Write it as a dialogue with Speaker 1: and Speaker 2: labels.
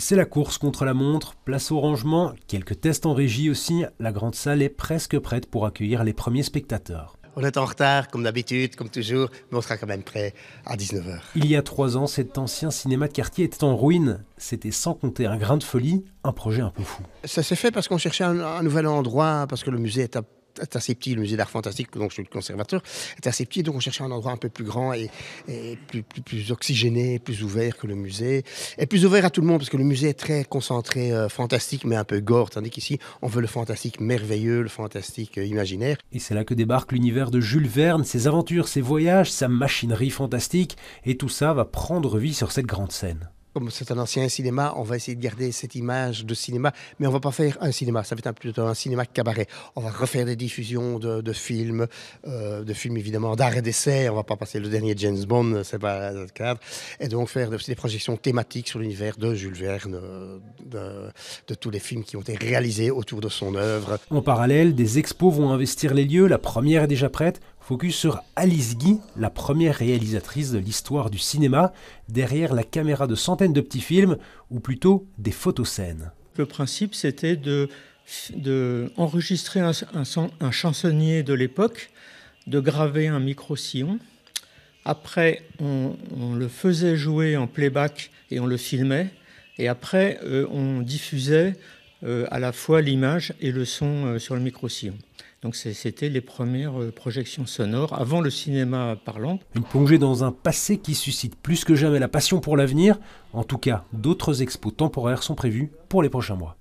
Speaker 1: C'est la course contre la montre, place au rangement, quelques tests en régie aussi, la grande salle est presque prête pour accueillir les premiers spectateurs.
Speaker 2: On est en retard, comme d'habitude, comme toujours, mais on sera quand même prêt à 19 h.
Speaker 1: Il y a 3 ans, cet ancien cinéma de quartier était en ruine. C'était sans compter un grain de folie, un projet un peu fou.
Speaker 2: Ça s'est fait parce qu'on cherchait un nouvel endroit, parce que le musée est assez petit, le musée d'art fantastique, donc je suis le conservateur, est assez petit, donc on cherchait un endroit un peu plus grand et plus oxygéné, plus ouvert que le musée, et plus ouvert à tout le monde, parce que le musée est très concentré fantastique, mais un peu gore, tandis qu'ici, on veut le fantastique merveilleux, le fantastique imaginaire.
Speaker 1: Et c'est là que débarque l'univers de Jules Verne, ses aventures, ses voyages, sa machinerie fantastique, et tout ça va prendre vie sur cette grande scène.
Speaker 2: Comme c'est un ancien cinéma, on va essayer de garder cette image de cinéma, mais on va pas faire un cinéma, ça va être plutôt un cinéma cabaret. On va refaire des diffusions de films évidemment d'art et d'essai, on va pas passer le dernier James Bond, c'est pas le cadre, et donc faire aussi des projections thématiques sur l'univers de Jules Verne, de tous les films qui ont été réalisés autour de son œuvre.
Speaker 1: En parallèle, des expos vont investir les lieux, la première est déjà prête. Focus sur Alice Guy, la première réalisatrice de l'histoire du cinéma, derrière la caméra de centaines de petits films, ou plutôt des photoscènes.
Speaker 3: Le principe, c'était de enregistrer un chansonnier de l'époque, de graver un micro-sillon. Après, on le faisait jouer en playback et on le filmait. Et après, on diffusait à la fois l'image et le son sur le micro-sillon. Donc c'était les premières projections sonores avant le cinéma parlant.
Speaker 1: Une plongée dans un passé qui suscite plus que jamais la passion pour l'avenir. En tout cas, d'autres expos temporaires sont prévus pour les prochains mois.